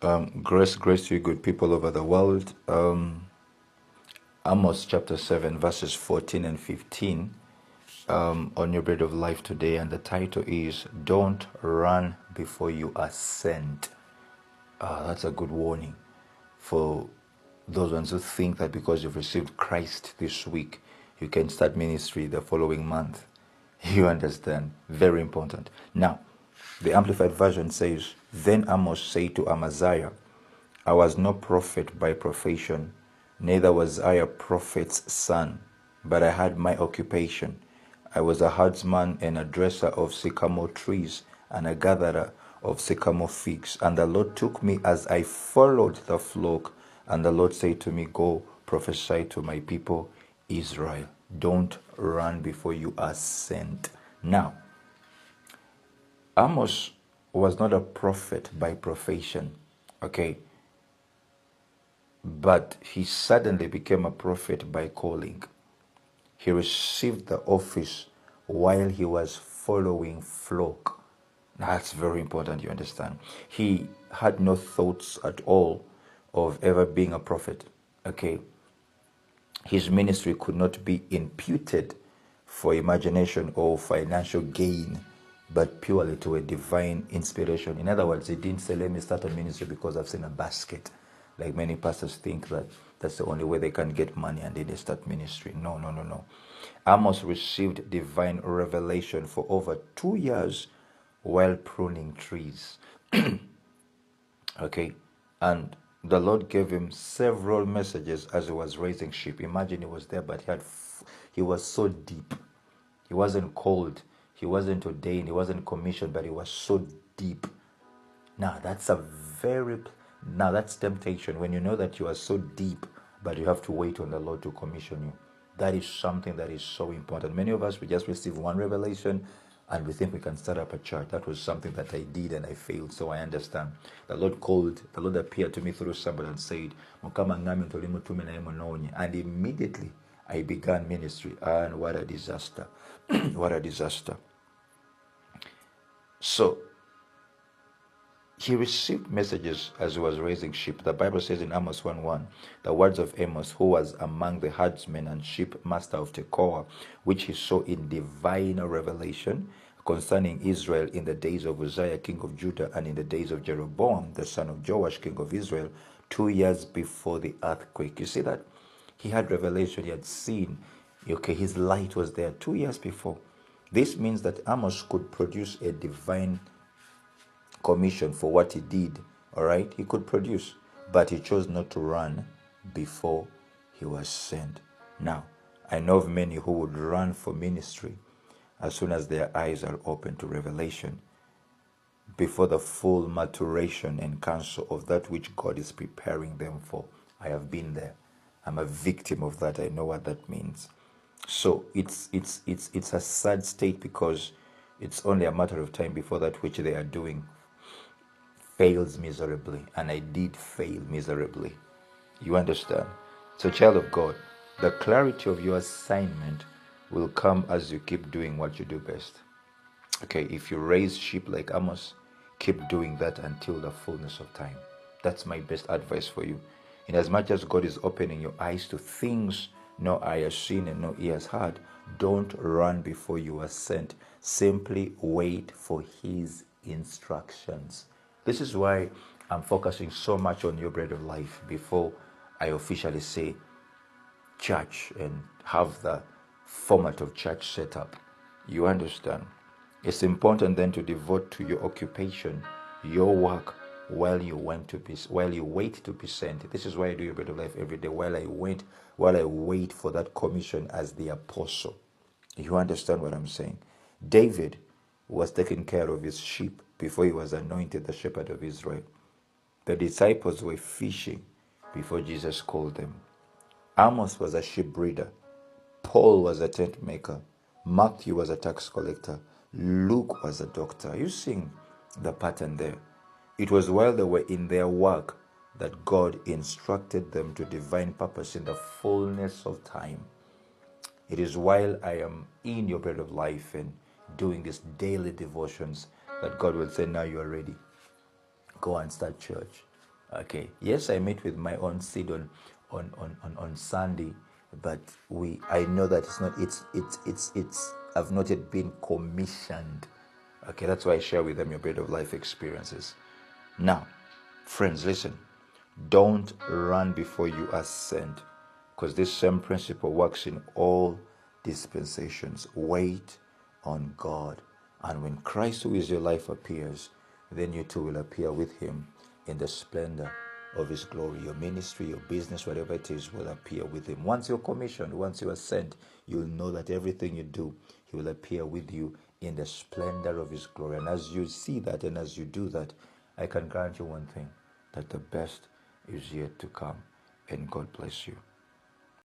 Grace to you, good people over the world. Amos chapter 7, verses 14 and 15 on your bread of life today. And the title is Don't Run Before You Are Sent. That's a good warning for those ones who think that because you've received Christ this week, you can start ministry the following month. You understand? Very important. Now, the Amplified Version says, Then Amos said to Amaziah, I was no prophet by profession, neither was I a prophet's son, but I had my occupation. I was a herdsman and a dresser of sycamore trees and a gatherer of sycamore figs. And the Lord took me as I followed the flock, and the Lord said to me, Go, prophesy to my people Israel. Don't run before you are sent. Now, Amos was not a prophet by profession, okay? But he suddenly became a prophet by calling. He received the office while he was following flock. That's very important, you understand. He had no thoughts at all of ever being a prophet, okay? His ministry could not be imputed for imagination or financial gain, but purely to a divine inspiration. In other words, he didn't say, let me start a ministry because I've seen a basket. Like many pastors think that that's the only way they can get money and then they start ministry. No, no, no, no. Amos received divine revelation for over 2 years while pruning trees. Okay, and the Lord gave him several messages as he was raising sheep. Imagine he was there, but he was so deep. He wasn't called, he wasn't ordained, he wasn't commissioned, but he was so deep. Now that's temptation when you know that you are so deep, but you have to wait on the Lord to commission you. That is something that is so important. Many of us, we just receive one revelation and we think we can start up a church. That was something that I did and I failed, so I understand. The Lord appeared to me through somebody and said, and immediately I began ministry. And what a disaster. What a disaster. So, he received messages as he was raising sheep. The Bible says in Amos 1:1, the words of Amos, who was among the herdsmen and sheep master of Tekoa, which he saw in divine revelation concerning Israel in the days of Uzziah, king of Judah, and in the days of Jeroboam, the son of Joash, king of Israel, 2 years before the earthquake. You see that? He had revelation, he had seen, okay, his light was there 2 years before. This means that Amos could produce a divine commission for what he did. All right, he could produce, but he chose not to run before he was sent. Now, I know of many who would run for ministry as soon as their eyes are open to revelation, before the full maturation and counsel of that which God is preparing them for. I have been there. I'm a victim of that. I know what that means. So it's a sad state, because it's only a matter of time before that which they are doing fails miserably, and I did fail miserably. You understand? So, child of God, the clarity of your assignment will come as you keep doing what you do best. Okay, if you raise sheep like Amos, keep doing that until the fullness of time. That's my best advice for you. In as much as God is opening your eyes to things no eye has seen and no ear has heard, don't run before you are sent. Simply wait for his instructions. This is why I'm focusing so much on your bread of life before I officially say church and have the format of church set up. You understand? It's important then to devote to your occupation, your work, while you wait to be sent. This is why I do your bread of life every day, while I wait for that commission as the apostle. You understand what I'm saying? David was taking care of his sheep before he was anointed the shepherd of Israel. The disciples were fishing before Jesus called them. Amos was a sheep breeder. Paul was a tent maker. Matthew was a tax collector. Luke was a doctor. Are you seeing the pattern there? It was while they were in their work that God instructed them to divine purpose in the fullness of time. It is while I am in your bread of life and doing these daily devotions that God will say, now you are ready. Go and start church. Okay. Yes, I meet with my own seed on Sunday, but I know that it's not it's I've not yet been commissioned. Okay, that's why I share with them your bread of life experiences. Now, friends, listen. Don't run before you are sent, because this same principle works in all dispensations. Wait on God. And when Christ, who is your life, appears, then you too will appear with him in the splendor of his glory. Your ministry, your business, whatever it is, will appear with him. Once you're commissioned, once you are sent, you'll know that everything you do, he will appear with you in the splendor of his glory. And as you see that and as you do that, I can grant you one thing, that the best is yet to come. And God bless you.